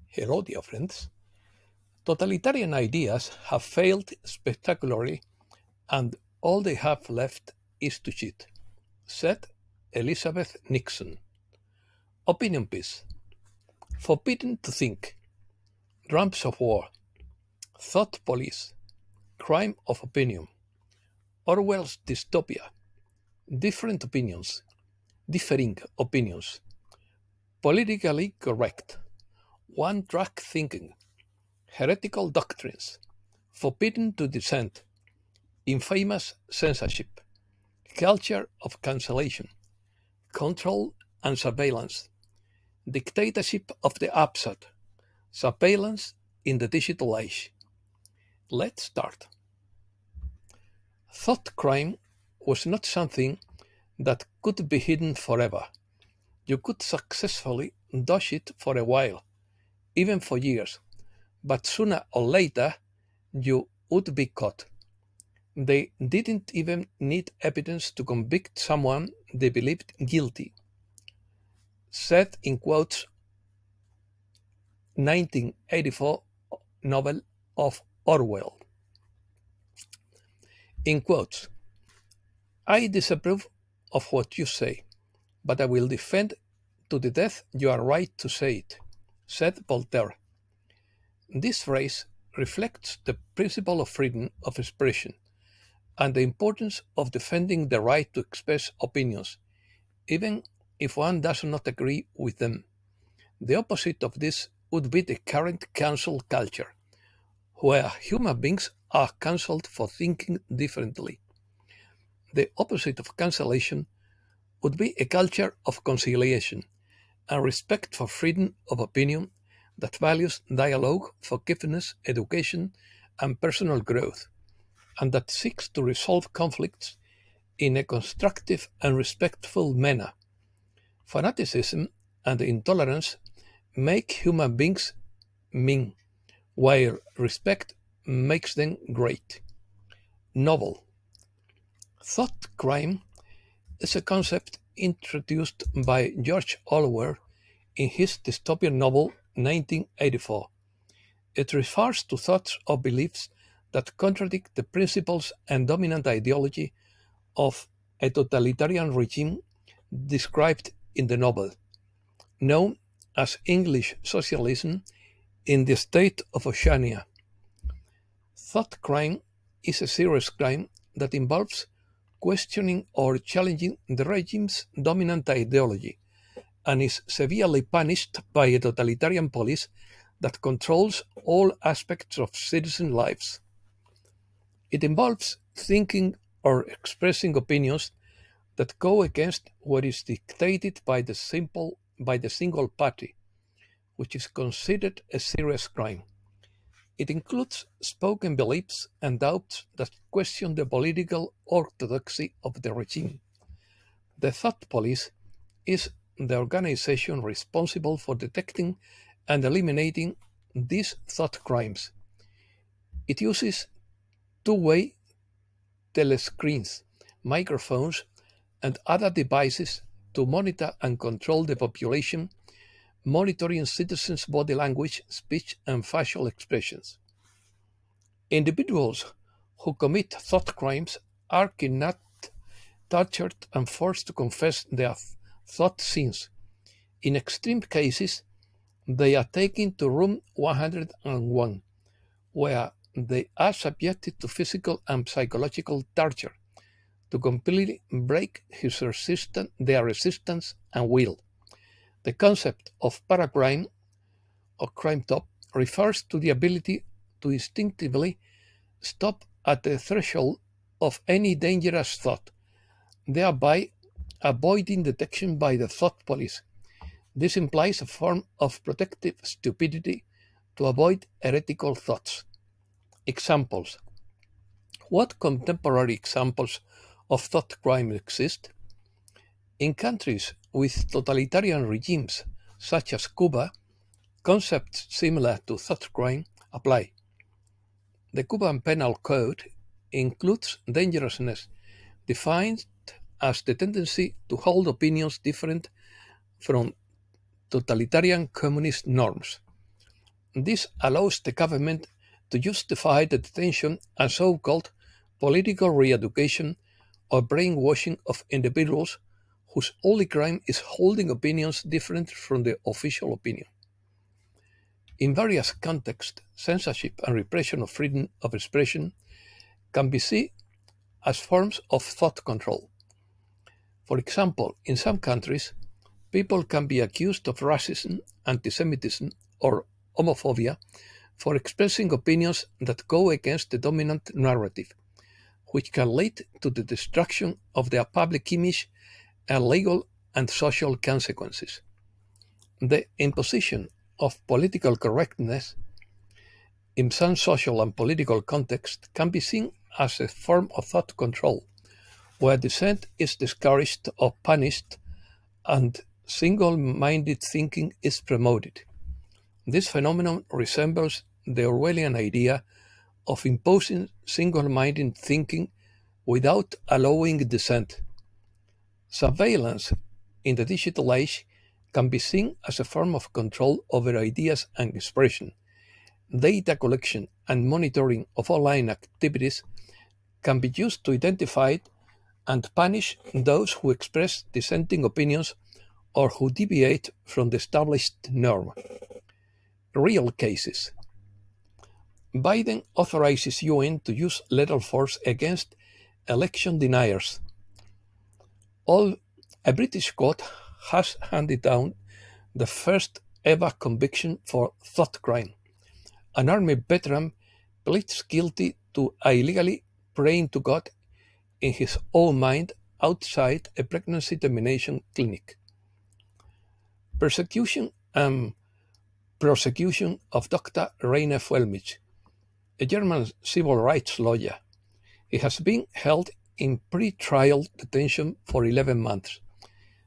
Hello, dear friends. Totalitarian ideas have failed spectacularly, and all they have left is to cheat, said Elizabeth Nixon. Opinion piece. Forbidden to think. Drums of war. Thought police. Crime of opinion. Orwell's dystopia. Different opinions. Differing opinions. Politically correct. One track thinking. Heretical doctrines. Forbidden to dissent. Infamous censorship. Culture of cancellation. Control and surveillance. Dictatorship of the absurd. Surveillance in the digital age. Let's start. Thought crime was not something that could be hidden forever. You could successfully dodge it for a while, even for years, but sooner or later you would be caught. They didn't even need evidence to convict someone they believed guilty, said in quotes 1984 novel of Orwell. In quotes, I disapprove of what you say, but I will defend to the death your right to say it, said Voltaire. This phrase reflects the principle of freedom of expression and the importance of defending the right to express opinions, even if one does not agree with them. The opposite of this would be the current cancel culture, where human beings are cancelled for thinking differently. The opposite of cancellation would be a culture of conciliation and respect for freedom of opinion that values dialogue, forgiveness, education, and personal growth, and that seeks to resolve conflicts in a constructive and respectful manner. Fanaticism and intolerance make human beings mean, while respect makes them great. Novel. Thought crime is a concept introduced by George Orwell in his dystopian novel 1984. It refers to thoughts or beliefs that contradict the principles and dominant ideology of a totalitarian regime described in the novel, known as English socialism in the state of Oceania. Thought crime is a serious crime that involves questioning or challenging the regime's dominant ideology and is severely punished by a totalitarian police that controls all aspects of citizen lives. It involves thinking or expressing opinions that go against what is dictated by the single party, which is considered a serious crime. It includes spoken beliefs and doubts that question the political orthodoxy of the regime. The Thought Police is the organization responsible for detecting and eliminating these thought crimes. It uses two-way telescreens, microphones, and other devices to monitor and control the population, monitoring citizens' body language, speech, and facial expressions. Individuals who commit thought crimes are kidnapped, tortured, and forced to confess their thought sins. In extreme cases, they are taken to room 101, where they are subjected to physical and psychological torture to completely break their resistance and will. The concept of paracrime or crime top refers to the ability to instinctively stop at the threshold of any dangerous thought, thereby avoiding detection by the thought police. This implies a form of protective stupidity to avoid heretical thoughts. Examples. What contemporary examples of thought crime exist? In countries with totalitarian regimes, such as Cuba, concepts similar to thought crime apply. The Cuban Penal Code includes dangerousness, defined as the tendency to hold opinions different from totalitarian communist norms. This allows the government to justify the detention and so-called political re-education or brainwashing of individuals whose only crime is holding opinions different from the official opinion. In various contexts, censorship and repression of freedom of expression can be seen as forms of thought control. For example, in some countries, people can be accused of racism, anti-Semitism, or homophobia for expressing opinions that go against the dominant narrative, which can lead to the destruction of their public image and legal and social consequences. The imposition of political correctness in some social and political contexts can be seen as a form of thought control, where dissent is discouraged or punished and single-minded thinking is promoted. This phenomenon resembles the Orwellian idea of imposing single-minded thinking without allowing dissent. Surveillance in the digital age can be seen as a form of control over ideas and expression. Data collection and monitoring of online activities can be used to identify and punish those who express dissenting opinions or who deviate from the established norm. Real cases. Biden authorizes UN to use lethal force against election deniers. A British court has handed down the first ever conviction for thought crime. An army veteran pleads guilty to illegally praying to God in his own mind outside a pregnancy termination clinic. Persecution and prosecution of Dr. Rainer Fuellmich, a German civil rights lawyer. He has been held in pre-trial detention for 11 months.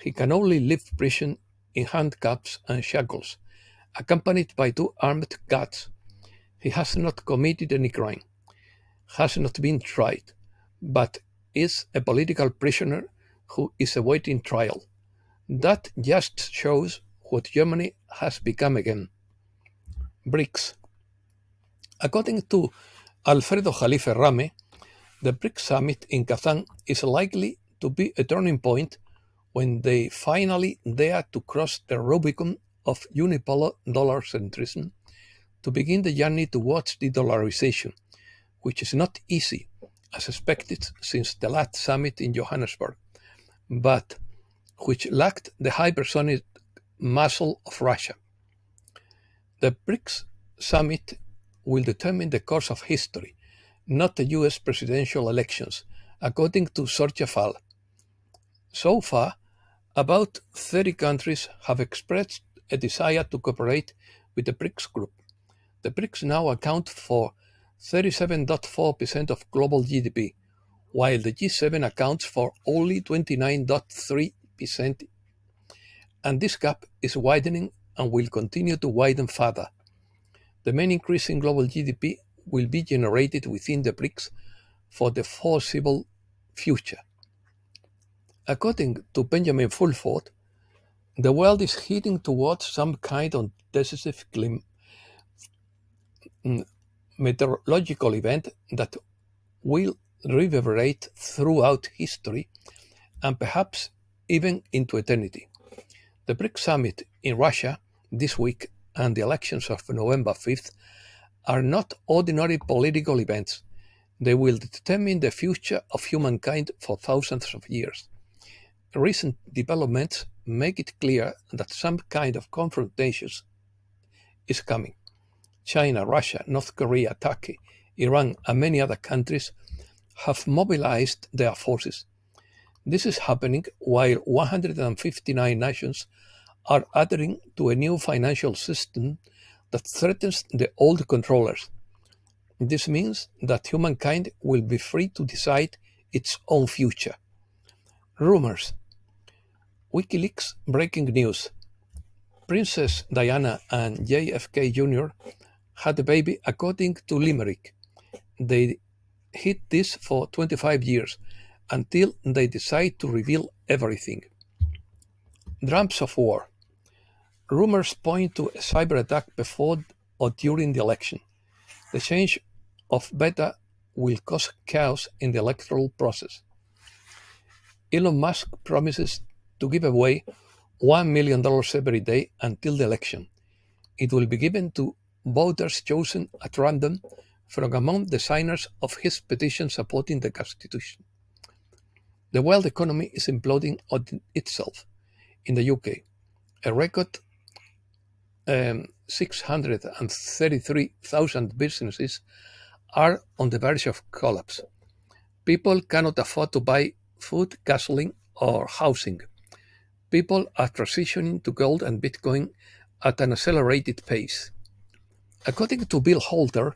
He can only leave prison in handcuffs and shackles, accompanied by 2 armed guards. He has not committed any crime, has not been tried, but is a political prisoner who is awaiting trial. That just shows what Germany has become again. BRICS. According to Alfredo Jalife Rame, the BRICS summit in Kazan is likely to be a turning point when they finally dare to cross the Rubicon of unipolar dollar centrism to begin the journey towards de-dollarization, which is not easy, as expected since the last summit in Johannesburg, but which lacked the hypersonic muscle of Russia. The BRICS summit will determine the course of history, not the US presidential elections, according to Sorja Fall. So far, about 30 countries have expressed a desire to cooperate with the BRICS group. The BRICS now account for 37.4% of global GDP, while the G7 accounts for only 29.3%, and this gap is widening and will continue to widen further. The main increase in global GDP will be generated within the BRICS for the foreseeable future. According to Benjamin Fulford, the world is heading towards some kind of decisive meteorological event that will reverberate throughout history and perhaps even into eternity. The BRICS summit in Russia this week and the elections of November 5th are not ordinary political events. They will determine the future of humankind for thousands of years. Recent developments make it clear that some kind of confrontation is coming. China, Russia, North Korea, Turkey, Iran, and many other countries have mobilized their forces. This is happening while 159 nations are adhering to a new financial system that threatens the old controllers. This means that humankind will be free to decide its own future. Rumors. WikiLeaks breaking news. Princess Diana and JFK Jr. had a baby according to Limerick. They hid this for 25 years until they decide to reveal everything. Drums of war. Rumors point to a cyber attack performed or during the election. The change of beta will cause chaos in the electoral process. Elon Musk promises to give away $1 million every day until the election. It will be given to voters chosen at random from among the signers of his petition supporting the Constitution. The world economy is imploding on itself. In the UK, a record 633,000 businesses are on the verge of collapse. People cannot afford to buy food, gasoline, or housing. People are transitioning to gold and Bitcoin at an accelerated pace. According to Bill Holder,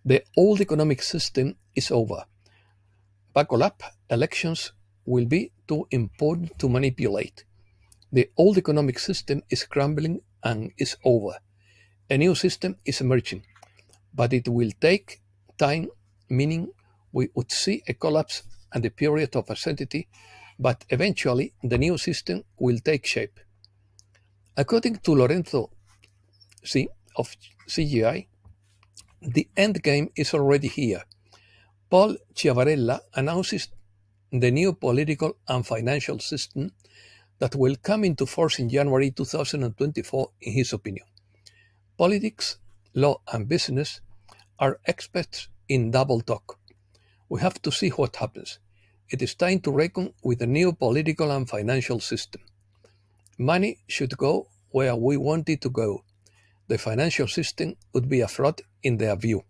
the old economic system is over. Buckle up, elections will be too important to manipulate. The old economic system is crumbling and is over. A new system is emerging, but it will take time, meaning we would see a collapse and a period of uncertainty, but eventually the new system will take shape. According to Lorenzo C. of CGI, the end game is already here. Paul Ciavarella announces the new political and financial system that will come into force in January 2024, in his opinion. Politics, law, and business are experts in double talk. We have to see what happens. It is time to reckon with the new political and financial system. Money should go where we want it to go. The financial system would be a fraud in their view.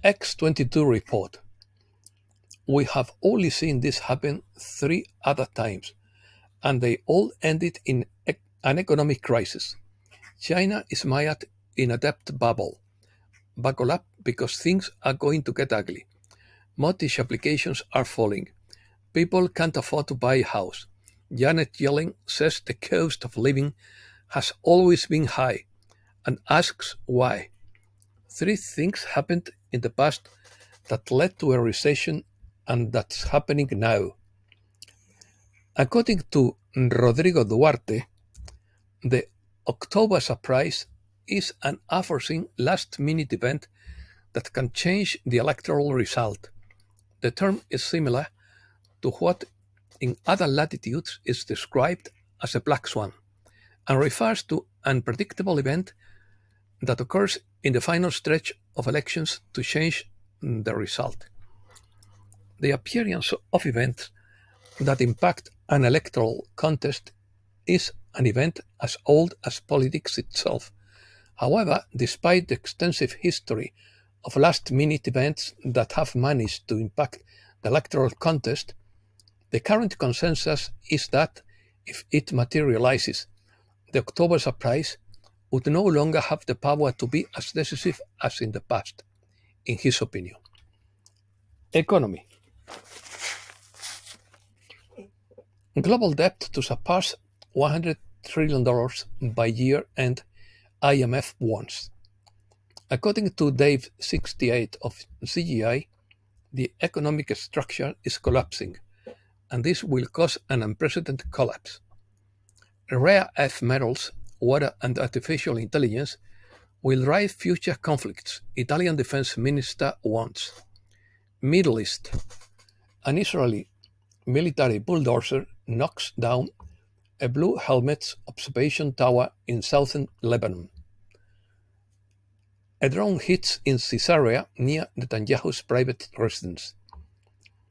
X22 report. We have only seen this happen 3 other times, and they all ended in an economic crisis. China is mired in a debt bubble. Buckle up because things are going to get ugly. Mortgage applications are falling. People can't afford to buy a house. Janet Yellen says the cost of living has always been high and asks why. 3 things happened in the past that led to a recession, and that's happening now. According to Rodrigo Duarte, the October surprise is an unforeseen last-minute event that can change the electoral result. The term is similar to what in other latitudes is described as a black swan, and refers to an unpredictable event that occurs in the final stretch of elections to change the result. The appearance of events that impact an electoral contest is an event as old as politics itself. However, despite the extensive history of last-minute events that have managed to impact the electoral contest, the current consensus is that if it materializes, the October surprise would no longer have the power to be as decisive as in the past, in his opinion. Economy. Global debt to surpass $100 trillion by year-end, IMF warns. According to Dave 68 of CGI, the economic structure is collapsing, and this will cause an unprecedented collapse. Rare earth metals, water, and artificial intelligence will drive future conflicts, Italian defense minister warns. Middle East. An Israeli military bulldozer knocks down a Blue Helmet's observation tower in southern Lebanon. A drone hits in Caesarea near Netanyahu's private residence.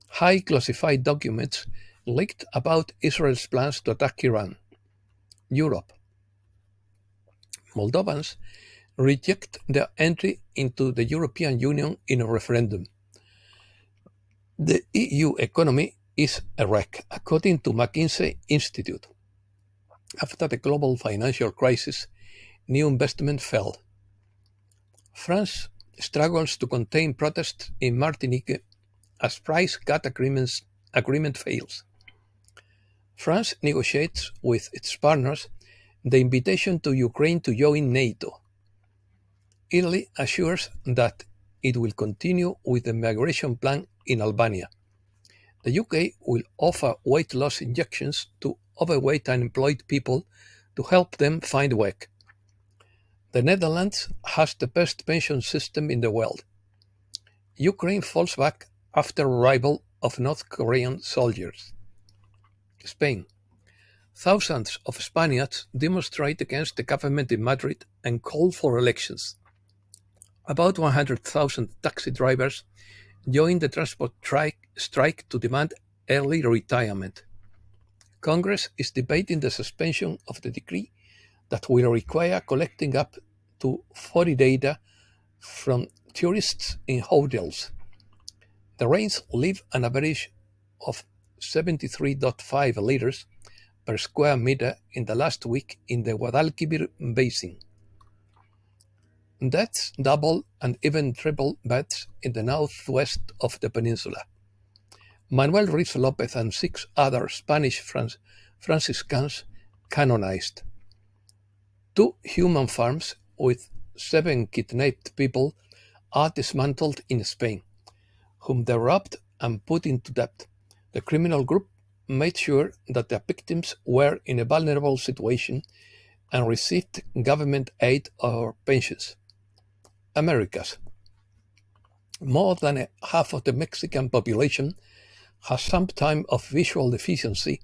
High classified documents leaked about Israel's plans to attack Iran. Europe. Moldovans reject their entry into the European Union in a referendum. The EU economy is a wreck, according to McKinsey Institute. After the global financial crisis, new investment fell. France struggles to contain protests in Martinique as price cut agreement fails. France negotiates with its partners the invitation to Ukraine to join NATO. Italy assures that it will continue with the migration plan in Albania. The UK will offer weight loss injections to overweight unemployed people to help them find work. The Netherlands has the best pension system in the world. Ukraine falls back after arrival of North Korean soldiers. Spain. Thousands of Spaniards demonstrate against the government in Madrid and call for elections. About 100,000 taxi drivers joined the transport strike to demand early retirement. Congress is debating the suspension of the decree that will require collecting up to 40 data from tourists in hotels. The rains leave an average of 73.5 liters per square meter in the last week in the Guadalquivir Basin. Deaths double and even triple deaths in the northwest of the peninsula. Manuel Ruiz Lopez and 6 other Spanish Franciscans canonized. 2 human farms with 7 kidnapped people are dismantled in Spain, whom they robbed and put into debt. The criminal group made sure that their victims were in a vulnerable situation and received government aid or pensions. Americas. More than half of the Mexican population has some type of visual deficiency,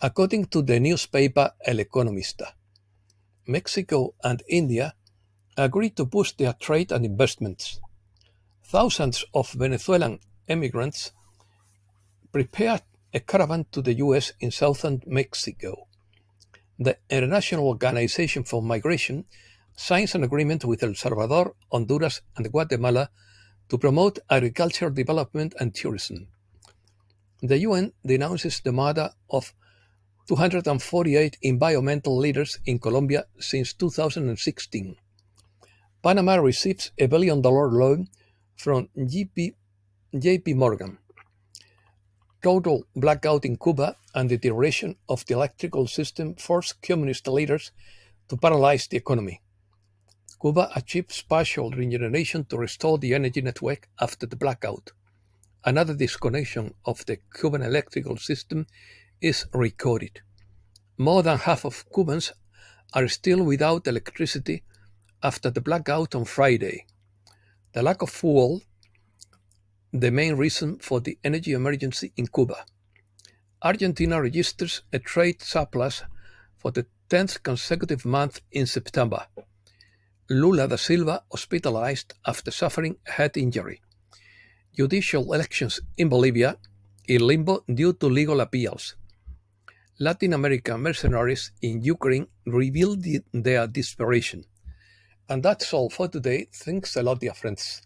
according to the newspaper El Economista. Mexico and India agreed to boost their trade and investments. Thousands of Venezuelan immigrants prepared a caravan to the US in southern Mexico. The International Organization for Migration signs an agreement with El Salvador, Honduras, and Guatemala to promote agricultural development and tourism. The UN denounces the murder of 248 environmental leaders in Colombia since 2016. Panama receives a $1 billion loan from JP Morgan. Total blackout in Cuba and the deterioration of the electrical system forced communist leaders to paralyze the economy. Cuba achieves partial regeneration to restore the energy network after the blackout. Another disconnection of the Cuban electrical system is recorded. More than half of Cubans are still without electricity after the blackout on Friday. The lack of fuel, the main reason for the energy emergency in Cuba. Argentina registers a trade surplus for the 10th consecutive month in September. Lula da Silva hospitalized after suffering a head injury. Judicial elections in Bolivia in limbo due to legal appeals. Latin American mercenaries in Ukraine revealed their desperation. And that's all for today. Thanks a lot, dear friends.